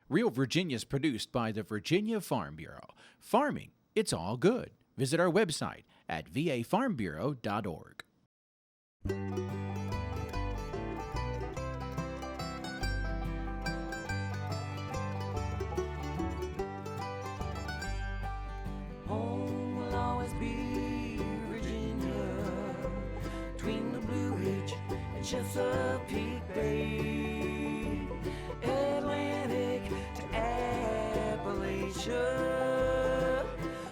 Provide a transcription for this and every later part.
Real Virginia is produced by the Virginia Farm Bureau. Farming, it's all good. Visit our website at vafarmbureau.org. Home will always be Virginia, between the Blue Ridge and Chesapeake Bay, Atlantic to Appalachia,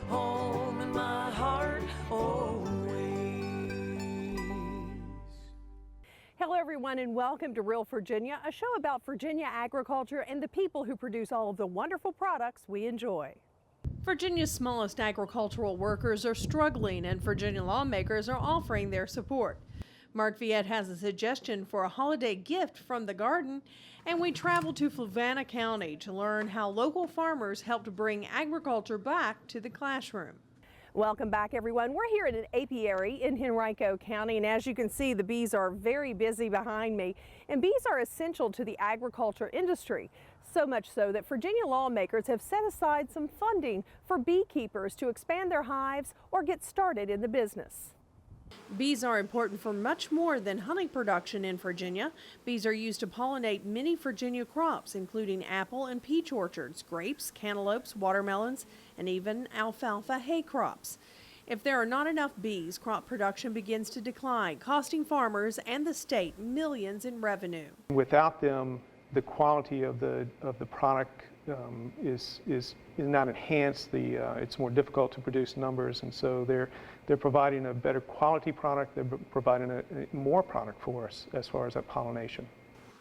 home in my heart always. Hello everyone and welcome to Real Virginia, a show about Virginia agriculture and the people who produce all of the wonderful products we enjoy. Virginia's smallest agricultural workers are struggling and Virginia lawmakers are offering their support. Mark Viette has a suggestion for a holiday gift from the garden, and we travel to FLUVANNA County to learn how local farmers helped bring agriculture back to the classroom. Welcome back everyone. We're here at an apiary in Henrico County, and as you can see, the bees are very busy behind me, and bees are essential to the agriculture industry. So much so that Virginia lawmakers have set aside some funding for beekeepers to expand their hives or get started in the business. Bees are important for much more than honey production in Virginia. Bees are used to pollinate many Virginia crops, including apple and peach orchards, grapes, cantaloupes, watermelons, and even alfalfa hay crops. If there are not enough bees, crop production begins to decline, costing farmers and the state millions in revenue. Without them, the quality of the product is not enhanced. It's more difficult to produce numbers, and so they're providing a better quality product. They're providing more product for us as far as that pollination.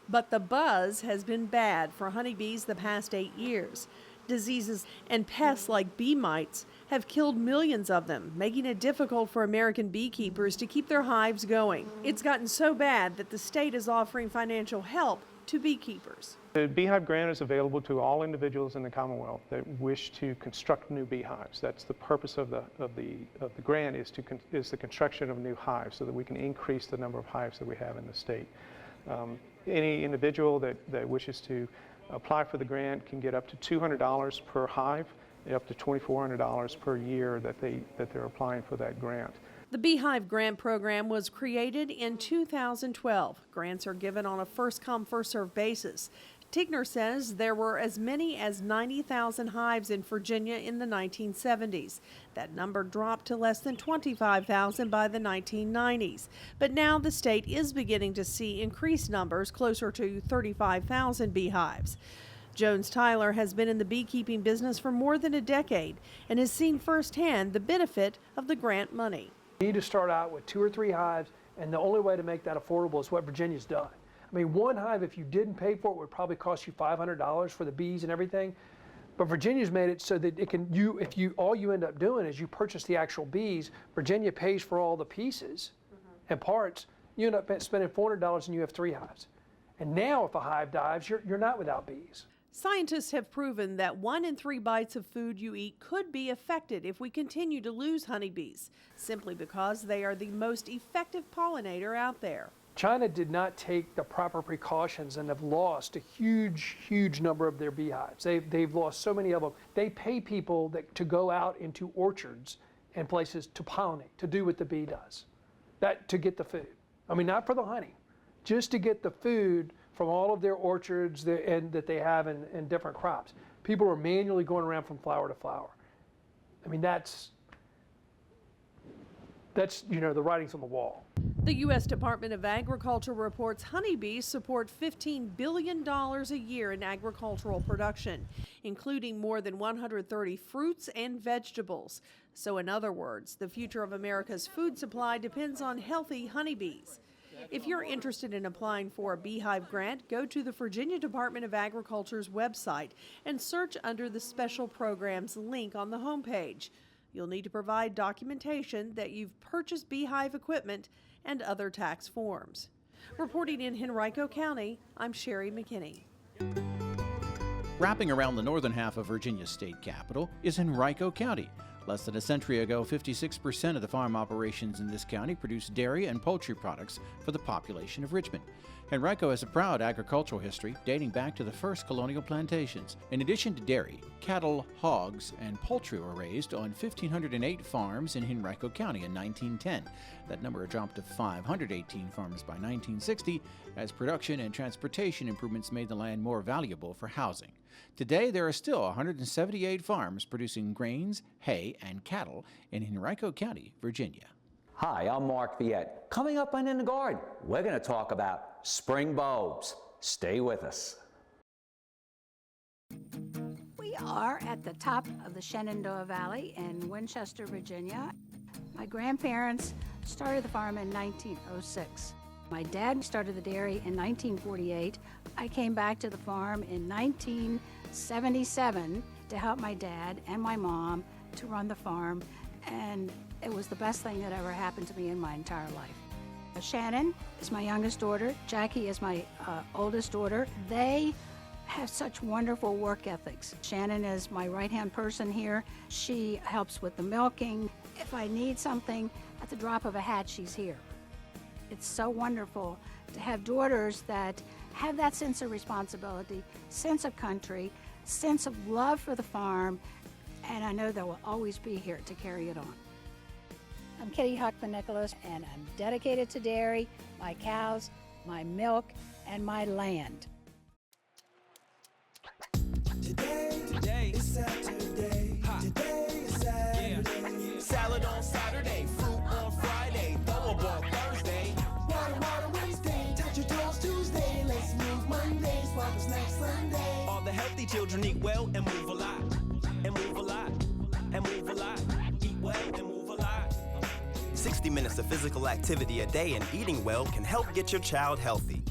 But the buzz has been bad for honeybees the past 8 years. Diseases and pests like bee mites have killed millions of them, making it difficult for American beekeepers to keep their hives going. It's gotten so bad that the state is offering financial help to beekeepers. The beehive grant is available to all individuals in the Commonwealth that wish to construct new beehives. That's the purpose of the grant, is the construction of new hives so that we can increase the number of hives that we have in the state. Any individual that wishes to apply for the grant can get up to $200 per hive, up to $2,400 per year that they're applying for that grant. The Beehive Grant Program was created in 2012. Grants are given on a first-come, first-served basis. Tignor says there were as many as 90,000 hives in Virginia in the 1970s. That number dropped to less than 25,000 by the 1990s. But now the state is beginning to see increased numbers, closer to 35,000 beehives. Jones Tyler has been in the beekeeping business for more than a decade and has seen firsthand the benefit of the grant money. You need to start out with 2 or 3 hives, and the only way to make that affordable is what Virginia's done. I mean, one hive, if you didn't pay for it, would probably cost you $500 for the bees and everything. But Virginia's made it so that it can, all you end up doing is you purchase the actual bees. Virginia pays for all the pieces and parts. You end up spending $400 and you have 3 hives. And now if a hive dies, you're not without bees. Scientists have proven that 1 in 3 bites of food you eat could be affected if we continue to lose honeybees, simply because they are the most effective pollinator out there. China did not take the proper precautions and have lost a huge, huge number of their beehives. They've lost so many of them. They pay people to go out into orchards and places to pollinate, to do what the bee does, to get the food. I mean, not for the honey, just to get the food from all of their orchards that they have in different crops. People are manually going around from flower to flower. I mean, that's the writing's on the wall. The U.S. Department of Agriculture reports honeybees support $15 billion a year in agricultural production, including more than 130 fruits and vegetables. So in other words, the future of America's food supply depends on healthy honeybees. If you're interested in applying for a beehive grant, go to the Virginia Department of Agriculture's website and search under the special programs link on the homepage. You'll need to provide documentation that you've purchased beehive equipment and other tax forms. Reporting in Henrico County, I'm Sherri McKinney. Wrapping around the northern half of Virginia's state capital is Henrico County, Less than a century ago, 56% of the farm operations in this county produced dairy and poultry products for the population of Richmond. HENRICO has a proud agricultural history dating back to the first colonial plantations. In addition to dairy, cattle, hogs, and poultry were raised on 1,508 farms in Henrico County in 1910. That number dropped to 518 farms by 1960 as production and transportation improvements made the land more valuable for housing. Today, there are still 178 farms producing grains, hay, and cattle in Henrico County, Virginia. Hi, I'm Mark Viette. Coming up on In the Garden, we're going to talk about spring bulbs. Stay with us. We are at the top of the Shenandoah Valley in Winchester, Virginia. My grandparents started the farm in 1906. My dad started the dairy in 1948. I came back to the farm in 1977 to help my dad and my mom to run the farm, and it was the best thing that ever happened to me in my entire life. Shannon is my youngest daughter. Jackie is my oldest daughter. They have such wonderful work ethics. Shannon is my right-hand person here. She helps with the milking. If I need something, at the drop of a hat, she's here. It's so wonderful to have daughters that have that sense of responsibility, sense of country, sense of love for the farm, and I know they will always be here to carry it on. I'm Kitty Hockman-Nicholas, and I'm dedicated to dairy, my cows, my milk, and my land. Today is Saturday. Today is Saturday. Yeah. Salad on Saturday, fruit on Friday, throw-a-ball Thursday. Water Wednesday, touch your toes Tuesday. Let's move Monday, swap snacks Sunday. All the healthy children eat well and move a lot. And move a lot. And move a lot. Eat well and move a lot. 60 minutes of physical activity a day and eating well can help get your child healthy.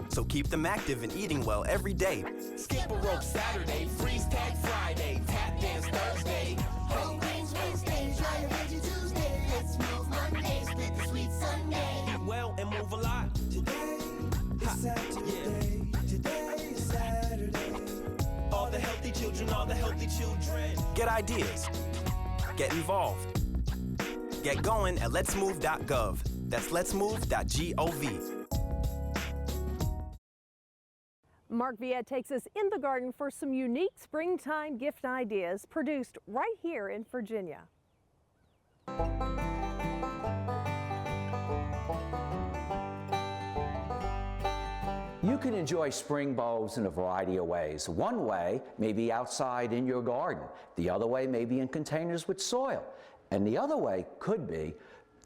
So keep them active and eating well every day. Skip a rope Saturday, freeze tag Friday, tap dance Thursday. Whole grains Wednesday, try a veggie Tuesday. Let's move Monday, split the sweet Sunday. Eat well and move a lot. Today is Saturday. Yeah. Today is Saturday. All the healthy children, all the healthy children. Get ideas. Get involved. Get going at letsmove.gov. That's letsmove.gov. Mark Viette takes us in the garden for some unique springtime gift ideas produced right here in Virginia. You can enjoy spring bulbs in a variety of ways. One way may be outside in your garden. The other way may be in containers with soil. And the other way could be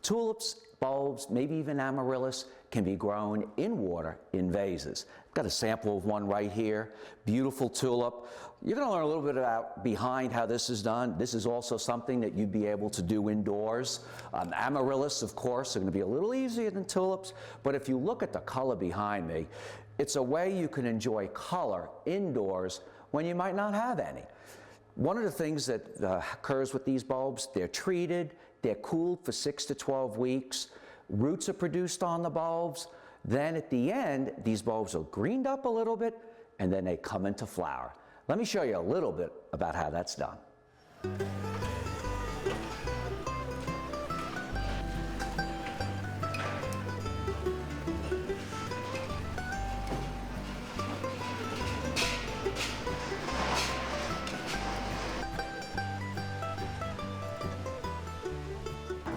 tulips, bulbs, maybe even amaryllis can be grown in water in vases. I've got a sample of one right here, beautiful tulip. You're going to learn a little bit about behind how this is done. This is also something that you'd be able to do indoors. Amaryllis, of course, are going to be a little easier than tulips, but if you look at the color behind me, it's a way you can enjoy color indoors when you might not have any. One of the things that occurs with these bulbs, they're treated, they're cooled for 6 to 12 weeks. Roots are produced on the bulbs. Then at the end, these bulbs are greened up a little bit, and then they come into flower. Let me show you a little bit about how that's done.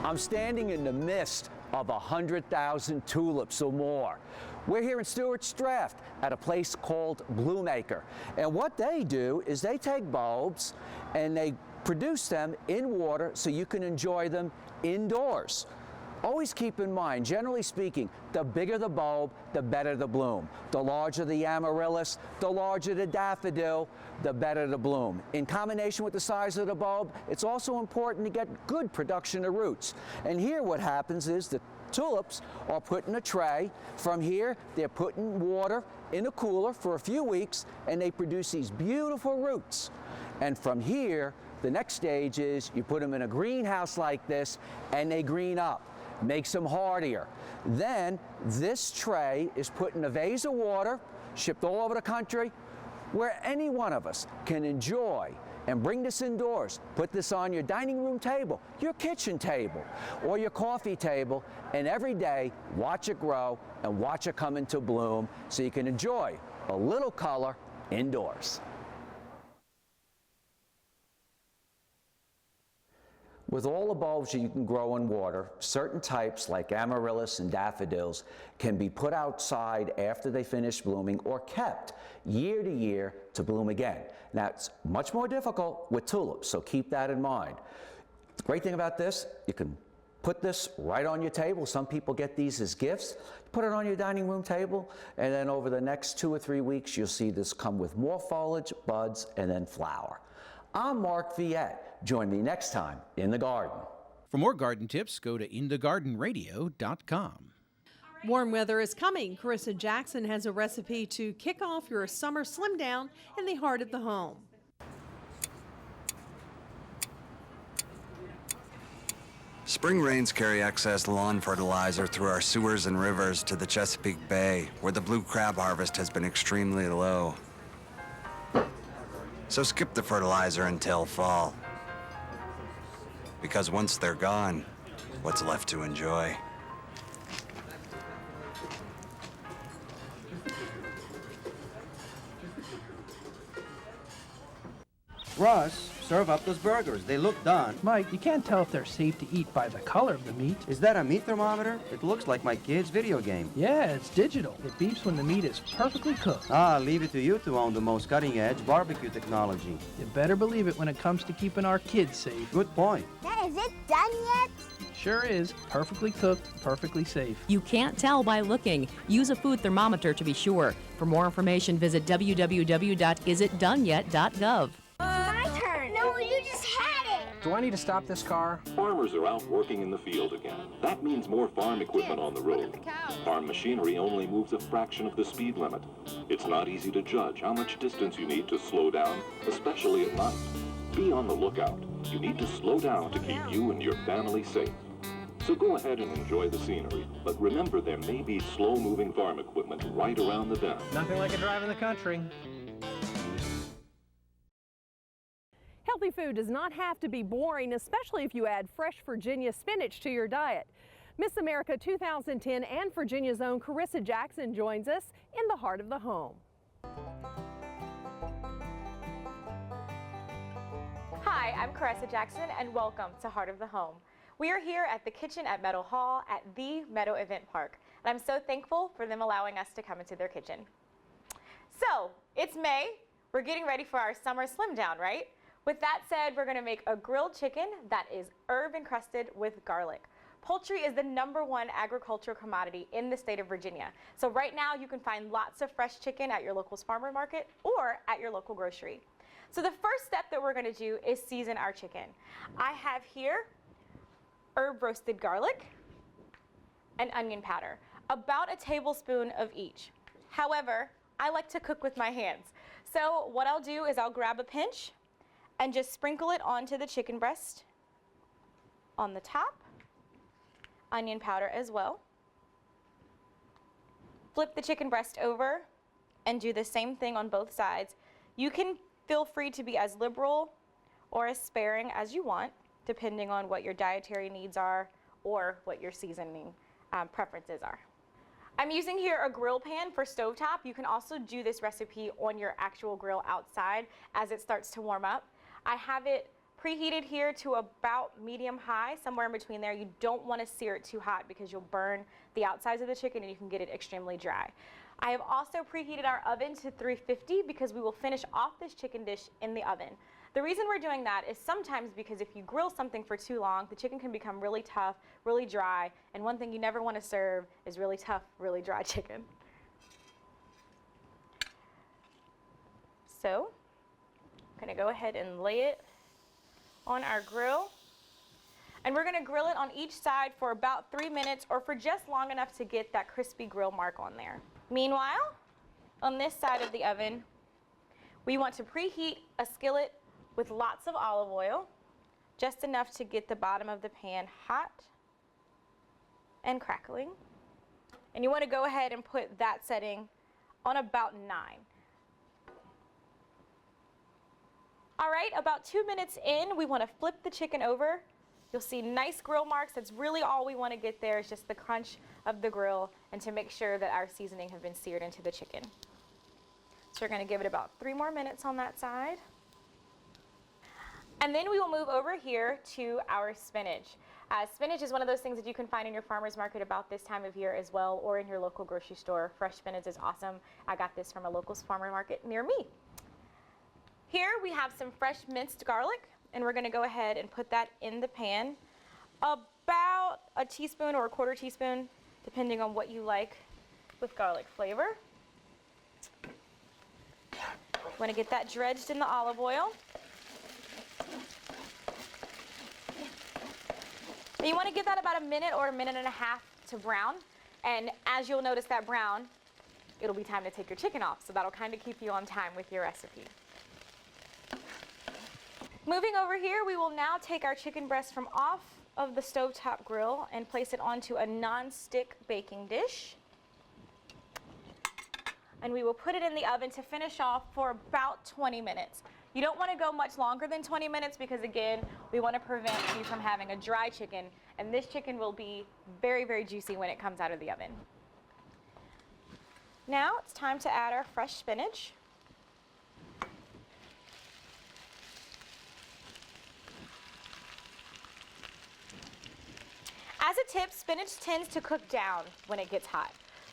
I'm standing in the midst of 100,000 tulips or more. We're here in Stuart's Draft at a place called Bloomacre. And what they do is they take bulbs and they produce them in water so you can enjoy them indoors. Always keep in mind, generally speaking, the bigger the bulb, the better the bloom. The larger the amaryllis, the larger the daffodil, the better the bloom. In combination with the size of the bulb, it's also important to get good production of roots. And here what happens is the tulips are put in a tray. From here, they're put in water in a cooler for a few weeks, and they produce these beautiful roots. And from here, the next stage is you put them in a greenhouse like this, and they green up. Makes them hardier. Then this tray is put in a vase of water, shipped all over the country, where any one of us can enjoy and bring this indoors. Put this on your dining room table, your kitchen table, or your coffee table, and every day watch it grow and watch it come into bloom so you can enjoy a little color indoors. With all the bulbs you can grow in water, certain types like amaryllis and daffodils can be put outside after they finish blooming or kept year to year to bloom again. Now, it's much more difficult with tulips, so keep that in mind. The great thing about this, you can put this right on your table. Some people get these as gifts. Put it on your dining room table, and then over the next 2 or 3 weeks, you'll see this come with more foliage, buds, and then flower. I'm Mark Viette. Join me next time in the garden. For more garden tips, go to inthegardenradio.com. Warm weather is coming. Caressa Jackson has a recipe to kick off your summer slim down in the heart of the home. Spring rains carry excess lawn fertilizer through our sewers and rivers to the Chesapeake Bay, where the blue crab harvest has been extremely low. So skip the fertilizer until fall. Because once they're gone, what's left to enjoy? Russ, serve up those burgers. They look done. Mike, you can't tell if they're safe to eat by the color of the meat. Is that a meat thermometer? It looks like my kid's video game. Yeah, it's digital. It beeps when the meat is perfectly cooked. Ah, leave it to you to own the most cutting-edge barbecue technology. You better believe it when it comes to keeping our kids safe. Good point. Dad, is it done yet? Sure is. Perfectly cooked, perfectly safe. You can't tell by looking. Use a food thermometer to be sure. For more information, visit www.isitdoneyet.gov. My turn. No, you just had it. Do I need to stop this car? Farmers are out working in the field again. That means more farm equipment on the road. Farm machinery only moves a fraction of the speed limit. It's not easy to judge how much distance you need to slow down, especially at night. Be on the lookout. You need to slow down to keep you and your family safe. So go ahead and enjoy the scenery, but remember there may be slow-moving farm equipment right around the bend. Nothing like a drive in the country. Healthy food does not have to be boring, especially if you add fresh Virginia spinach to your diet. Miss America 2010 and Virginia's own Caressa Jackson joins us in the heart of the home. Hi, I'm Caressa Jackson and welcome to Heart of the Home. We are here at the kitchen at Meadow Hall at the Meadow Event Park, and I'm so thankful for them allowing us to come into their kitchen. So, it's May. We're getting ready for our summer slim down, right? With that said, we're going to make a grilled chicken that is herb encrusted with garlic. Poultry is the #1 agricultural commodity in the state of Virginia. So right now you can find lots of fresh chicken at your local farmer market or at your local grocery. So the first step that we're going to do is season our chicken. I have here herb roasted garlic and onion powder, about a tablespoon of each. However, I like to cook with my hands. So what I'll do is I'll grab a pinch and just sprinkle it onto the chicken breast on the top, onion powder as well. Flip the chicken breast over and do the same thing on both sides. You can feel free to be as liberal or as sparing as you want, depending on what your dietary needs are or what your seasoning preferences are. I'm using here a grill pan for stovetop. You can also do this recipe on your actual grill outside as it starts to warm up. I have it preheated here to about medium high, somewhere in between there. You don't want to sear it too hot because you'll burn the outsides of the chicken and you can get it extremely dry. I have also preheated our oven to 350 because we will finish off this chicken dish in the oven. The reason we're doing that is sometimes because if you grill something for too long, the chicken can become really tough, really dry, and one thing you never want to serve is really tough, really dry chicken. So, I'm going to go ahead and lay it on our grill. And we're going to grill it on each side for about 3 minutes or for just long enough to get that crispy grill mark on there. Meanwhile, on this side of the oven, we want to preheat a skillet with lots of olive oil, just enough to get the bottom of the pan hot and crackling. And you want to go ahead and put that setting on about 9. All right, about 2 minutes in, we want to flip the chicken over. You'll see nice grill marks. That's really all we want to get there is just the crunch of the grill and to make sure that our seasoning have been seared into the chicken. So we're going to give it about 3 more minutes on that side. And then we will move over here to our spinach. Spinach is one of those things that you can find in your farmer's market about this time of year as well, or in your local grocery store. Fresh spinach is awesome. I got this from a local farmer market near me. Here we have some fresh minced garlic, and we're going to go ahead and put that in the pan. About a teaspoon or a quarter teaspoon, depending on what you like with garlic flavor. Want to get that dredged in the olive oil. And you want to give that about a minute or a minute and a half to brown. And as you'll notice that brown, it'll be time to take your chicken off. So that'll kind of keep you on time with your recipe. Moving over here, we will now take our chicken breast from off of the stovetop grill and place it onto a non-stick baking dish. And we will put it in the oven to finish off for about 20 minutes. You don't want to go much longer than 20 minutes because, again, we want to prevent you from having a dry chicken, and this chicken will be very, very juicy when it comes out of the oven. Now it's time to add our fresh spinach. As a tip, spinach tends to cook down when it gets hot.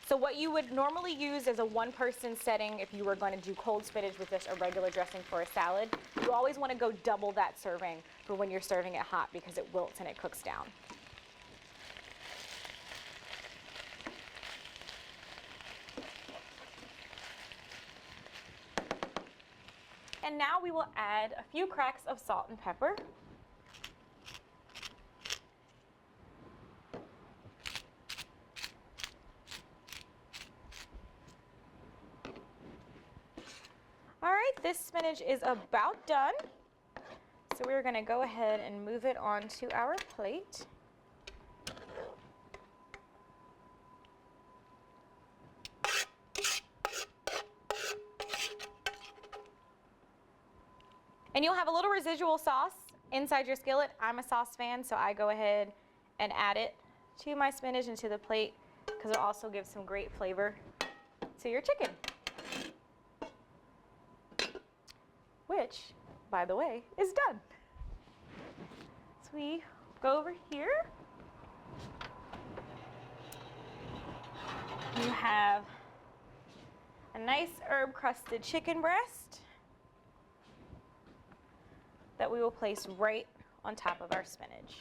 So what you would normally use as a one-person setting if you were going to do cold spinach with just a regular dressing for a salad, you always want to go double that serving for when you're serving it hot because it wilts and it cooks down. And now we will add a few cracks of salt and pepper. This spinach is about done, so we're going to go ahead and move it onto our plate. And you'll have a little residual sauce inside your skillet. I'm a sauce fan, so I go ahead and add it to my spinach and to the plate because it also gives some great flavor to your chicken. Which, by the way, is done. So we go over here. You have a nice herb-crusted chicken breast that we will place right on top of our spinach.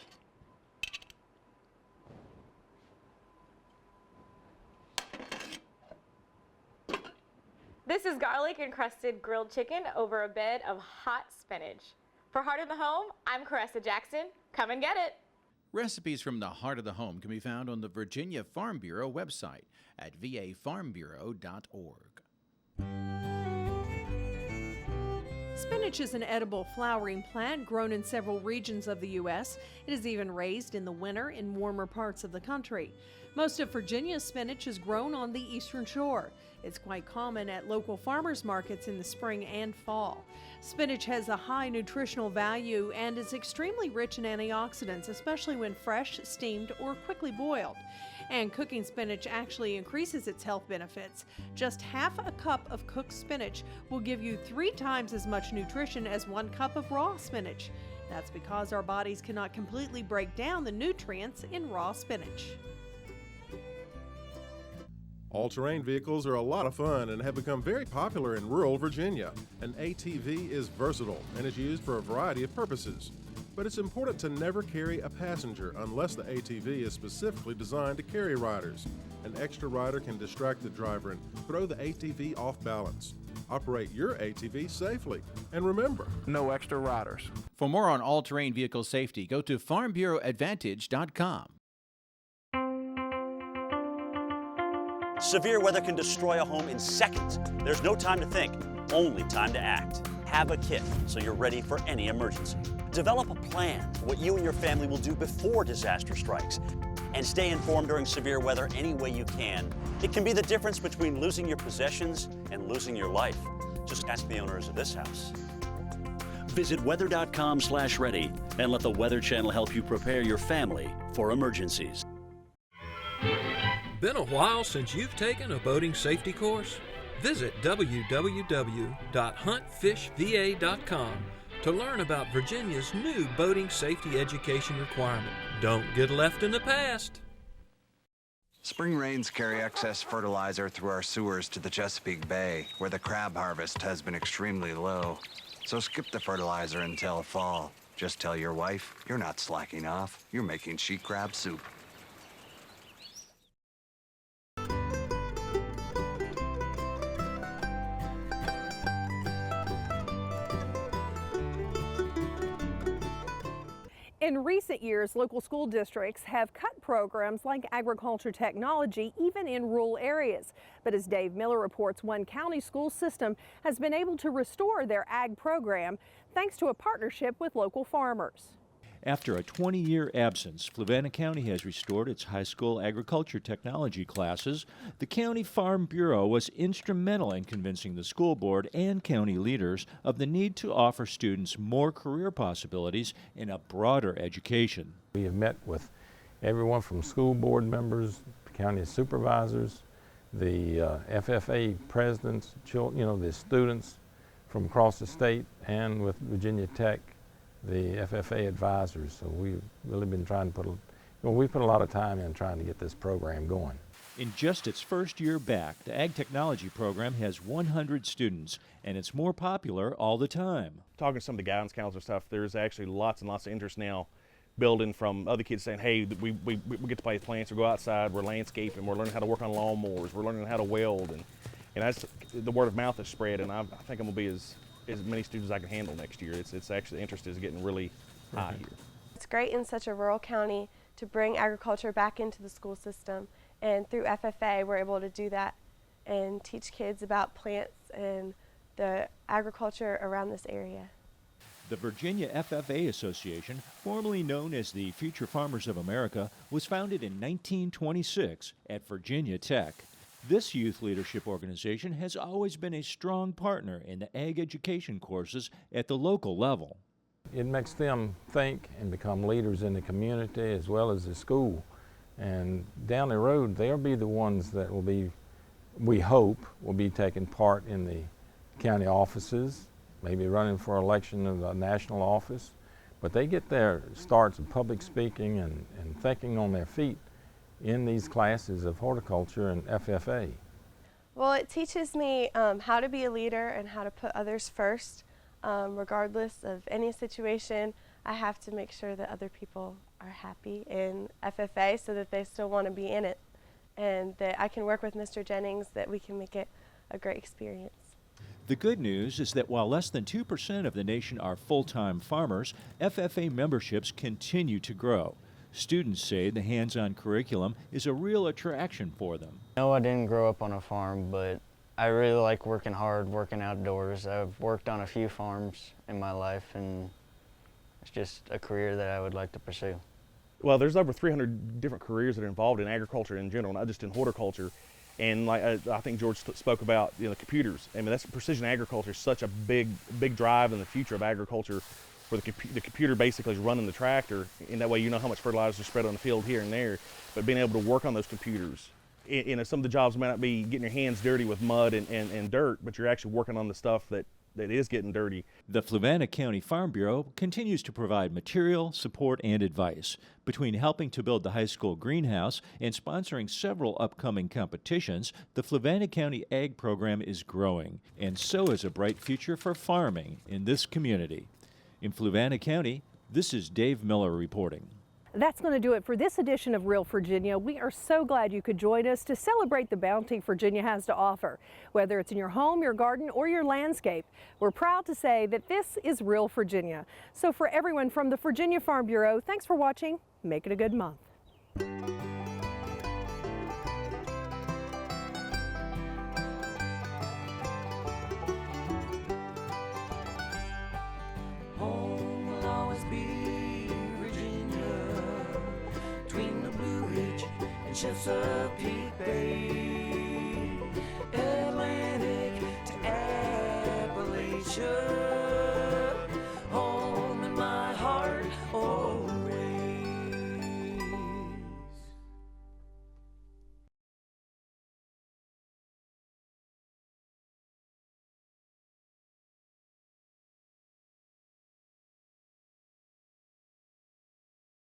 This is garlic encrusted grilled chicken over a bed of hot spinach. For Heart of the Home, I'm Caressa Jackson. Come and get it. Recipes from the Heart of the Home can be found on the Virginia Farm Bureau website at vafarmbureau.org. Spinach is an edible flowering plant grown in several regions of the U.S. It is even raised in the winter in warmer parts of the country. Most of Virginia's spinach is grown on the eastern shore. It's quite common at local farmers markets in the spring and fall. Spinach has a high nutritional value and is extremely rich in antioxidants, especially when fresh, steamed, or quickly boiled. And cooking spinach actually increases its health benefits. Just half a cup of cooked spinach will give you 3 times as much nutrition as 1 cup of raw spinach. That's because our bodies cannot completely break down the nutrients in raw spinach. All-terrain vehicles are a lot of fun and have become very popular in rural Virginia. An ATV is versatile and is used for a variety of purposes. But it's important to never carry a passenger unless the ATV is specifically designed to carry riders. An extra rider can distract the driver and throw the ATV off balance. Operate your ATV safely. And remember, no extra riders. For more on all-terrain vehicle safety, go to FarmBureauAdvantage.com. Severe weather can destroy a home in seconds. There's no time to think, only time to act. Have a kit so you're ready for any emergency. Develop a plan for what you and your family will do before disaster strikes. And stay informed during severe weather any way you can. It can be the difference between losing your possessions and losing your life. Just ask the owners of this house. Visit weather.com/ready and let the Weather Channel help you prepare your family for emergencies. Been a while since you've taken a boating safety course? Visit www.huntfishva.com to learn about Virginia's new boating safety education requirement. Don't get left in the past. Spring rains carry excess fertilizer through our sewers to the Chesapeake Bay, where the crab harvest has been extremely low. So skip the fertilizer until fall. Just tell your wife you're not slacking off. You're making sheet crab soup. In recent years, local school districts have cut programs like agriculture technology even in rural areas. But as Dave Miller reports, one county school system has been able to restore their ag program thanks to a partnership with local farmers. After a 20-year absence, FLUVANNA County has restored its high school agriculture technology classes. The County Farm Bureau was instrumental in convincing the school board and county leaders of the need to offer students more career possibilities in a broader education. We have met with everyone from school board members, county supervisors, the FFA presidents, the students from across the state, and with Virginia Tech, the FFA advisors. So we've really been trying to we put a lot of time in trying to get this program going. In just its first year back, the Ag Technology program has 100 students, and it's more popular all the time. Talking to some of the guidance counselors stuff, there's actually lots and lots of interest now building from other kids saying, hey, we get to play with plants or go outside, we're landscaping, we're learning how to work on lawnmowers, we're learning how to weld, and that's, the word of mouth has spread, and I think I'm going to be as many students as I can handle next year. It's actually, the interest is getting really high here. It's great in such a rural county to bring agriculture back into the school system, and through FFA we're able to do that and teach kids about plants and the agriculture around this area. The Virginia FFA Association, formerly known as the Future Farmers of America, was founded in 1926 at Virginia Tech. This youth leadership organization has always been a strong partner in the ag education courses at the local level. It makes them think and become leaders in the community as well as the school. And down the road, they'll be the ones that will be, we hope, will be taking part in the county offices, maybe running for election of a national office. But they get their starts in public speaking and thinking on their feet in these classes of horticulture and FFA. Well, it teaches me how to be a leader and how to put others first. Regardless of any situation, I have to make sure that other people are happy in FFA so that they still want to be in it, and that I can work with Mr. Jennings, that we can make it a great experience. The good news is that while less than 2% of the nation are full-time farmers, FFA memberships continue to grow. Students say the hands-on curriculum is a real attraction for them. No, I didn't grow up on a farm, but I really like working hard, working outdoors. I've worked on a few farms in my life, and it's just a career that I would like to pursue. Well, there's over 300 different careers that are involved in agriculture in general, not just in horticulture. And like I think George spoke about, the computers. I mean, that's precision agriculture is such a big drive in the future of agriculture, where the computer basically is running the tractor, and that way you know how much fertilizer is spread on the field here and there. But being able to work on those computers, some of the jobs might not be getting your hands dirty with mud and dirt, but you're actually working on the stuff that is getting dirty. The FLUVANNA County Farm Bureau continues to provide material, support, and advice. Between helping to build the high school greenhouse and sponsoring several upcoming competitions, the FLUVANNA County Ag program is growing, and so is a bright future for farming in this community. In FLUVANNA County, this is Dave Miller reporting. That's going to do it for this edition of Real Virginia. We are so glad you could join us to celebrate the bounty Virginia has to offer. Whether it's in your home, your garden, or your landscape, we're proud to say that this is Real Virginia. So for everyone from the Virginia Farm Bureau, thanks for watching. Make it a good month. Home will always be Virginia, between the Blue Ridge and Chesapeake Bay, Atlantic to Appalachia.